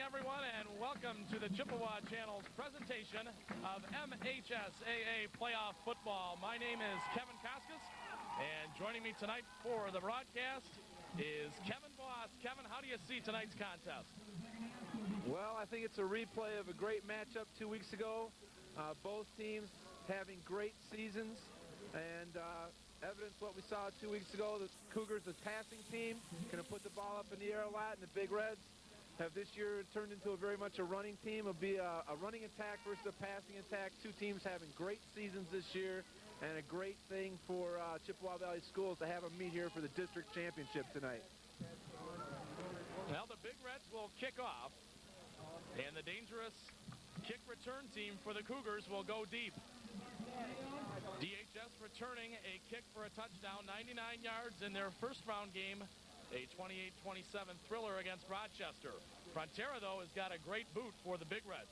everyone, and welcome to the Chippewa Channel's presentation of MHSAA Playoff Football. My name is Kevin Koskas, and joining me tonight for the broadcast is Kevin Voss. Kevin, how do you see tonight's contest? Well, I think it's a replay of a great matchup 2 weeks ago. Both teams having great seasons, and evidence what we saw 2 weeks ago. The Cougars, the passing team, going to put the ball up in the air a lot, and the Big Reds have this year turned into a very much a running team. It'll be a running attack versus a passing attack. Two teams having great seasons this year, and a great thing for Chippewa Valley schools to have them meet here for the district championship tonight. Well, the Big Reds will kick off, and the dangerous kick return team for the Cougars will go deep. DHS returning a kick for a touchdown, 99 yards in their first round game, a 28-27 thriller against Rochester. Frontera, though, has got a great boot for the Big Reds.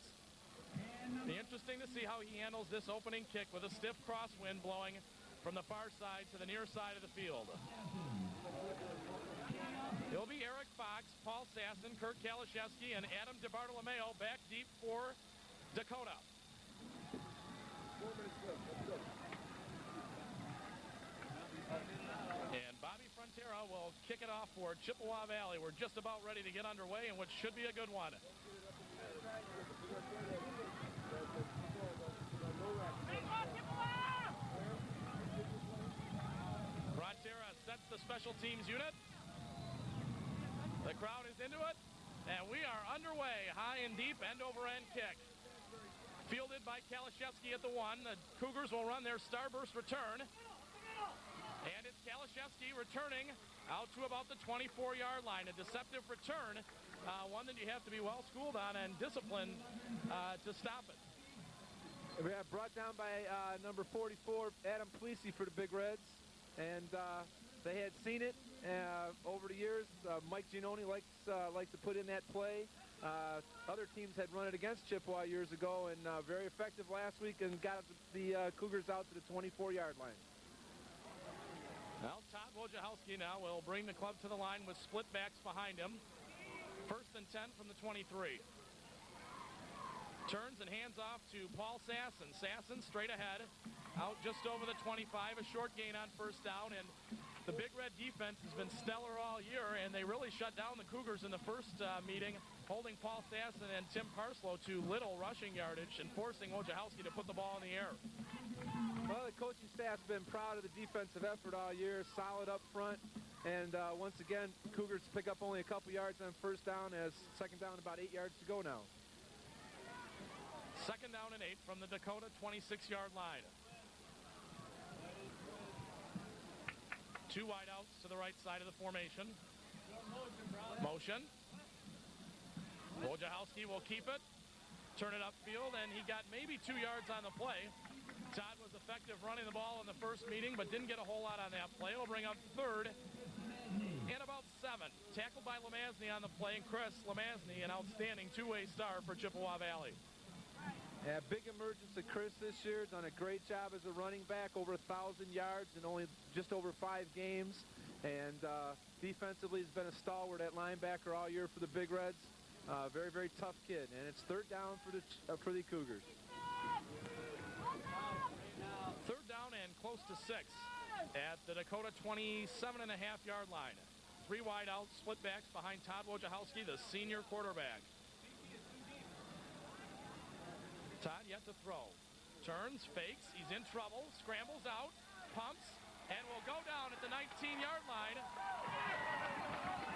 Be interesting to see how he handles this opening kick with a stiff crosswind blowing from the far side to the near side of the field. It'll be Eric Fox, Paul Sasson, Kurt Kalashevsky, and Adam DiBartolomeo back deep for Dakota. And Bobby Frontera will kick it off for Chippewa Valley. We're just about ready to get underway in what should be a good one. Frontera sets the special teams unit. The crowd is into it, and we are underway. High and deep, end-over-end kick. Fielded by Kalashevsky at the 1. The Cougars will run their starburst return. And it's Kalashevsky returning out to about the 24-yard line. A deceptive return, one that you have to be well-schooled on and disciplined to stop it. We have brought down by number 44, Adam Plesey for the Big Reds. And they had seen it over the years. Mike Giannone likes to put in that play. Other teams had run it against Chippewa years ago, and very effective last week, and got the Cougars out to the 24-yard line. Well, Todd Wojciechowski now will bring the club to the line with split backs behind him. 1st and 10 from the 23. Turns and hands off to Paul Sasson. Sasson straight ahead, out just over the 25, a short gain on first down, and the Big Red defense has been stellar all year, and they really shut down the Cougars in the first meeting, holding Paul Sasson and Tim Parslow to little rushing yardage and forcing Wojciechowski to put the ball in the air. Well, the coaching staff's been proud of the defensive effort all year, solid up front, and once again, Cougars pick up only a couple yards on first down, as second down about 8 yards to go now. Second down and 8 from the Dakota 26-yard line. Two wideouts to the right side of the formation. Motion. Wojciechowski will keep it, turn it upfield, and he got maybe 2 yards on the play. Todd was effective running the ball in the first meeting, but didn't get a whole lot on that play. It'll bring up third and about 7. Tackled by Lemazny on the play, and Chris Lemazny, an outstanding two-way star for Chippewa Valley. Yeah, big emergence of Chris this year. Done a great job as a running back, over 1,000 yards in only just over 5 games. And defensively has been a stalwart at linebacker all year for the Big Reds. Very, very tough kid. And it's third down for the Cougars. Third down and close to 6 at the Dakota 27.5-yard line. 3 wide out, split backs behind Todd Wojciechowski, the senior quarterback. Todd yet to throw. Turns, fakes, he's in trouble, scrambles out, pumps, and will go down at the 19-yard line.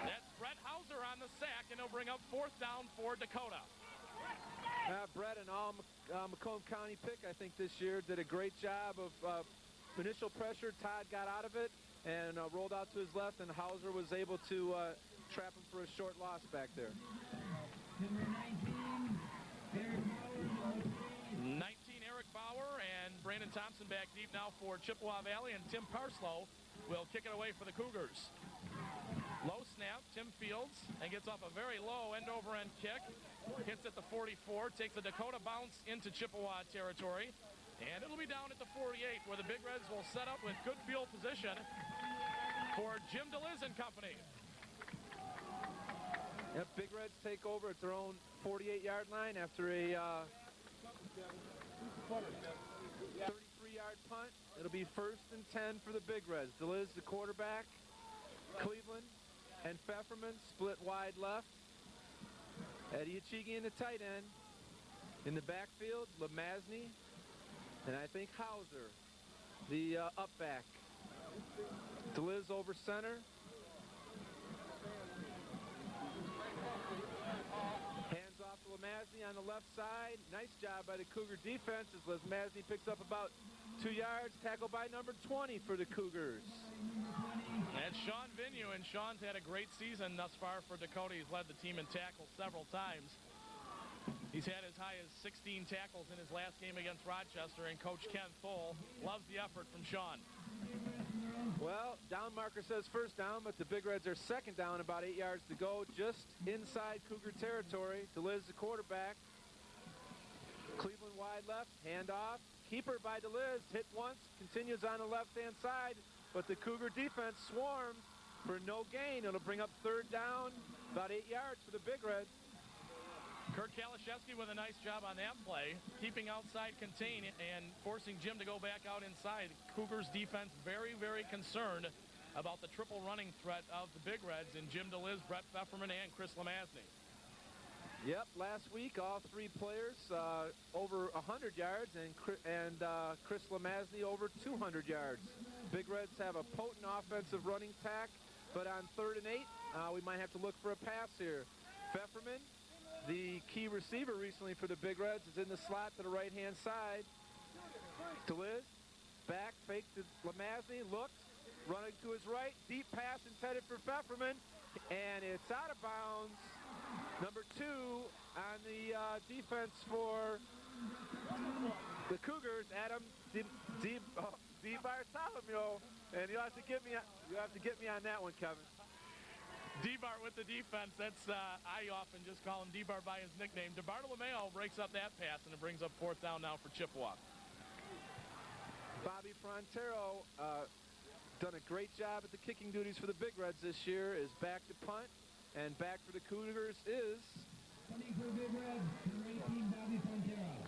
That's Brett Hauser on the sack, and he'll bring up 4th down for Dakota. Brett, and all Macomb County pick, I think, this year, did a great job of initial pressure. Todd got out of it and rolled out to his left, and Hauser was able to trap him for a short loss back there. Number 19, Eric Bauer, and Brandon Thompson back deep now for Chippewa Valley, and Tim Parslow will kick it away for the Cougars. Low snap, Tim fields, and gets off a very low end-over-end kick. Hits at the 44, takes a Dakota bounce into Chippewa territory, and it'll be down at the 48, where the Big Reds will set up with good field position for Jim DeLiz and company. Yep, Big Reds take over at their own 48-yard line after a 33-yard punt. It'll be 1st and 10 for the Big Reds. DeLiz, the quarterback. Cleveland and Pfefferman split wide left. Eddie Achigi in the tight end. In the backfield, Lemazny and I think Hauser, the up back. DeLiz over center. Hands off to Lemazny on the left side. Nice job by the Cougar defense as Lemazny picks up about 2 yards. Tackled by number 20 for the Cougars. And Sean Vigneault, and Sean's had a great season thus far for Dakota. He's led the team in tackles several times. He's had as high as 16 tackles in his last game against Rochester, and Coach Ken Thole loves the effort from Sean. Well, down marker says 1st down, but the Big Reds are 2nd down, about 8 yards to go, just inside Cougar territory. DeLiz, the quarterback. Cleveland wide left, handoff. Keeper by DeLiz, hit once, continues on the left-hand side, but the Cougar defense swarms for no gain. It'll bring up 3rd down, about 8 yards for the Big Reds. Kurt Kalashevsky with a nice job on that play, keeping outside contain and forcing Jim to go back out inside. Cougars defense very, very concerned about the triple running threat of the Big Reds in Jim DeLiz, Brett Pfefferman, and Chris Lemazny. Yep, last week all 3 players over 100 yards and Chris Lemazny over 200 yards. Big Reds have a potent offensive running attack, but on 3rd and 8, we might have to look for a pass here. Pfefferman, the key receiver recently for the Big Reds, is in the slot to the right-hand side. DeLiz, back, fake to Lemazny, looks, running to his right, deep pass intended for Pfefferman, and it's out of bounds. Number 2 on the defense for the Cougars, Adam DiBartolomeo, and you have to get me on that one, Kevin. D-Bar with the defense. That's I often just call him D-Bar by his nickname. DiBartolomeo breaks up that pass, and it brings up 4th down now for Chippewa. Bobby Frontero done a great job at the kicking duties for the Big Reds this year. Is back to punt, and back for the Cougars is Punting for Big Red, number 18, Bobby Frontero.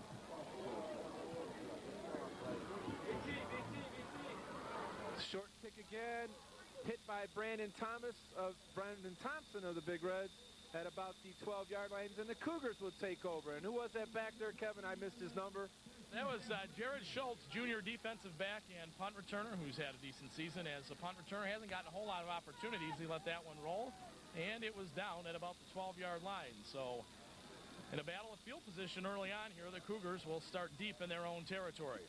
short kick again. Hit by Brandon Thompson of the Big Reds at about the 12-yard lines, and the Cougars will take over. And who was that back there, Kevin? I missed his number. That was Jared Schultz, junior defensive back and punt returner, who's had a decent season as a punt returner. Hasn't gotten a whole lot of opportunities. He let that one roll, and it was down at about the 12-yard line. So in a battle of field position early on here, the Cougars will start deep in their own territory.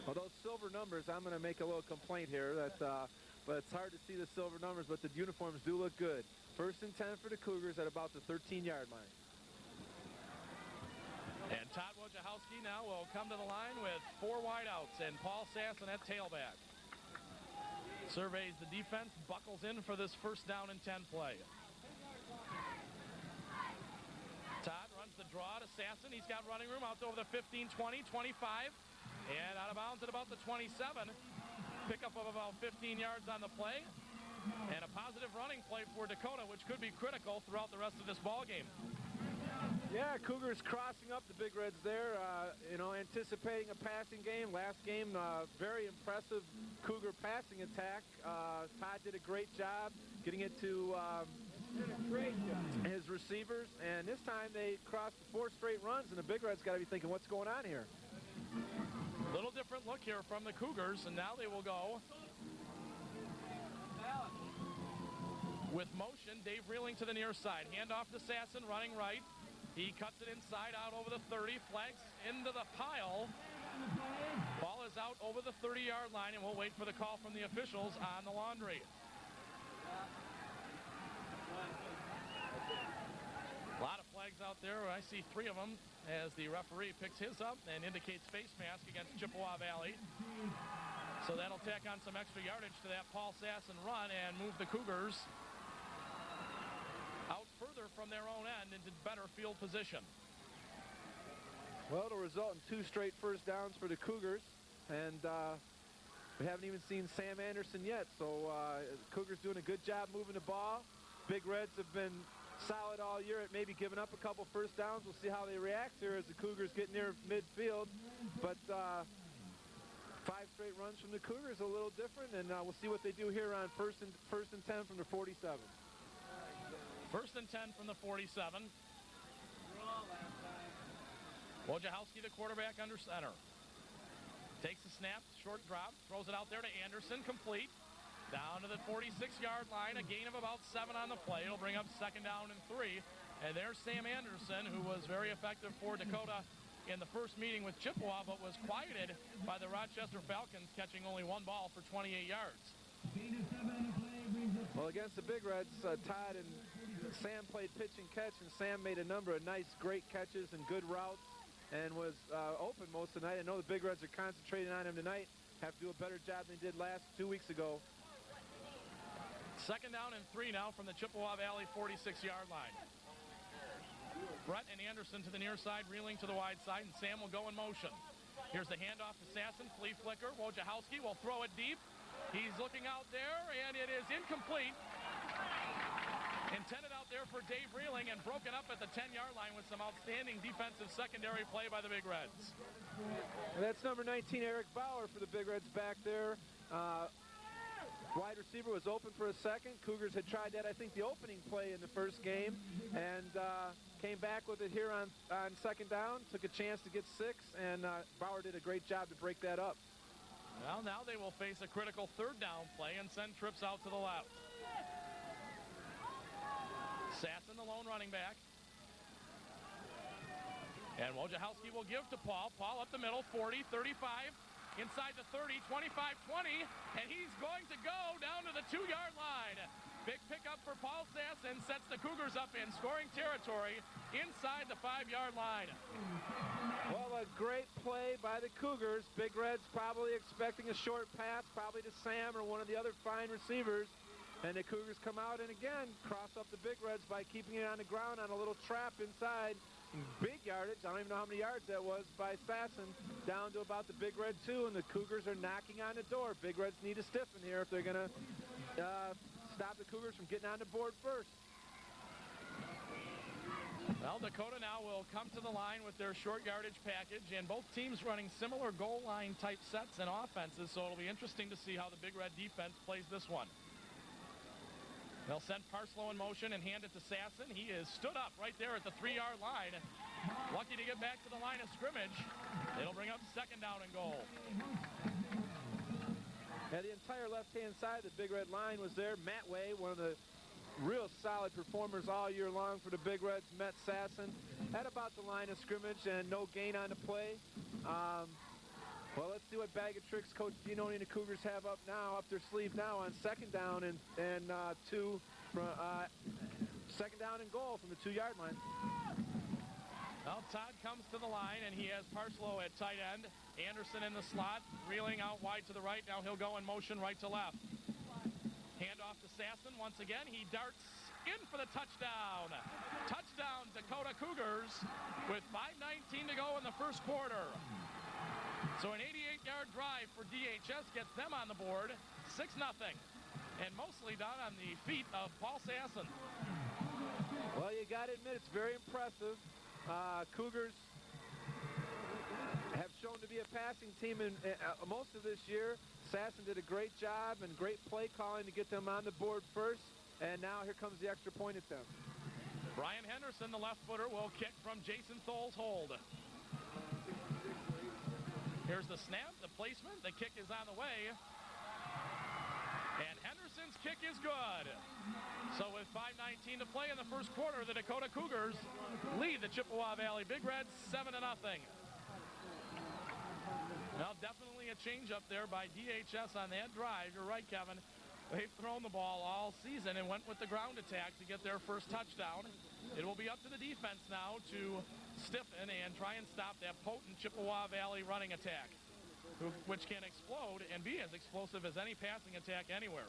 Well, those silver numbers, I'm going to make a little complaint here, but it's hard to see the silver numbers, but the uniforms do look good. 1st and 10 for the Cougars at about the 13-yard line. And Todd Wojciechowski now will come to the line with 4 wideouts and Paul Sasson at tailback. Surveys the defense, buckles in for this 1st down and 10 play. Todd runs the draw to Sasson. He's got running room out over the 15, 20, 25. And out of bounds at about the 27. Pickup of about 15 yards on the play. And a positive running play for Dakota, which could be critical throughout the rest of this ball game. Yeah, Cougars crossing up the Big Reds there, anticipating a passing game. Last game, very impressive Cougar passing attack. Todd did a great job getting it to his receivers. And this time they crossed 4 straight runs, and the Big Reds got to be thinking, what's going on here? Little different look here from the Cougars, and now they will go with motion. Dave Reeling to the near side. Handoff to Sasson, running right. He cuts it inside, out over the 30, flags into the pile. Ball is out over the 30-yard line, and we'll wait for the call from the officials on the laundry. A lot of flags out there. I see 3 of them as the referee picks his up and indicates face mask against Chippewa Valley. So that'll tack on some extra yardage to that Paul Sasson run and move the Cougars out further from their own end into better field position. Well, it'll result in 2 straight 1st downs for the Cougars, and we haven't even seen Sam Anderson yet, so Cougars doing a good job moving the ball. Big Reds have been solid all year at maybe giving up a couple first downs. We'll see how they react here as the Cougars get near midfield. But 5 straight runs from the Cougars, a little different, and we'll see what they do here on first and 10 from the 47. First and 10 from the 47. Wojciechowski, the quarterback, under center. Takes the snap, short drop, throws it out there to Anderson, complete. Down to the 46-yard line, a gain of about 7 on the play. It'll bring up second down and 3. And there's Sam Anderson, who was very effective for Dakota in the first meeting with Chippewa, but was quieted by the Rochester Falcons, catching only 1 ball for 28 yards. Well, against the Big Reds, Todd and Sam played pitch and catch, and Sam made a number of nice, great catches and good routes and was open most of the night. I know the Big Reds are concentrating on him tonight. Have to do a better job than they did 2 weeks ago. Second down and 3 now from the Chippewa Valley 46-yard line. Brett and Anderson to the near side, reeling to the wide side, and Sam will go in motion. Here's the handoff to Sasson, flea flicker. Wojciechowski will throw it deep. He's looking out there, and it is incomplete. Intended out there for Dave Reeling and broken up at the 10-yard line with some outstanding defensive secondary play by the Big Reds. And that's number 19, Eric Bauer, for the Big Reds back there. Wide receiver was open for a second. Cougars had tried that, I think, the opening play in the first game, and came back with it here on second down. Took a chance to get 6, and Bauer did a great job to break that up. Well, now they will face a critical third down play and send trips out to the left. Sasson, the lone running back. And Wojciechowski will give to Paul. Paul up the middle, 40, 35. Inside the 30, 25, 20, and he's going to go down to the 2-yard line. Big pickup for Paul Sasson, sets the Cougars up in scoring territory inside the 5-yard line. Well, a great play by the Cougars. Big Reds probably expecting a short pass, probably to Sam or one of the other fine receivers. And the Cougars come out and again cross up the Big Reds by keeping it on the ground on a little trap inside. Big yardage, I don't even know how many yards that was by Sasson, down to about the Big Red 2, and the Cougars are knocking on the door. Big Reds need to stiffen here if they're going to stop the Cougars from getting on the board first. Well, Dakota now will come to the line with their short yardage package, and both teams running similar goal line type sets and offenses, so it'll be interesting to see how the Big Red defense plays this one. They'll send Parslow in motion and hand it to Sasson. He is stood up right there at the 3-yard line. Lucky to get back to the line of scrimmage. It'll bring up second down and goal. And the entire left-hand side of the Big Red line was there. Matt Way, one of the real solid performers all year long for the Big Reds, met Sasson at about the line of scrimmage and no gain on the play. Well, let's see what bag of tricks Coach Giannone and the Cougars have up their sleeve now on second down and 2 from second down and goal from the 2-yard line. Well, Todd comes to the line, and he has Parslow at tight end. Anderson in the slot, reeling out wide to the right. Now he'll go in motion right to left. Hand off to Sasson once again. He darts in for the touchdown. Touchdown, Dakota Cougars, with 5:19 to go in the first quarter. So an 88-yard drive for DHS gets them on the board, 6-0, and mostly done on the feet of Paul Sasson. Well, you got to admit, it's very impressive. Cougars have shown to be a passing team in most of this year. Sasson did a great job and great play calling to get them on the board first, and now here comes the extra point attempt. Brian Henderson, the left footer, will kick from Jason Thol's hold. Here's the snap, the placement, the kick is on the way. And Henderson's kick is good. So with 5:19 to play in the first quarter, the Dakota Cougars lead the Chippewa Valley Big Reds 7-0. Well, definitely a change up there by DHS on that drive. You're right, Kevin. They've thrown the ball all season and went with the ground attack to get their first touchdown. It will be up to the defense now to stiffen and try and stop that potent Chippewa Valley running attack, which can explode and be as explosive as any passing attack anywhere.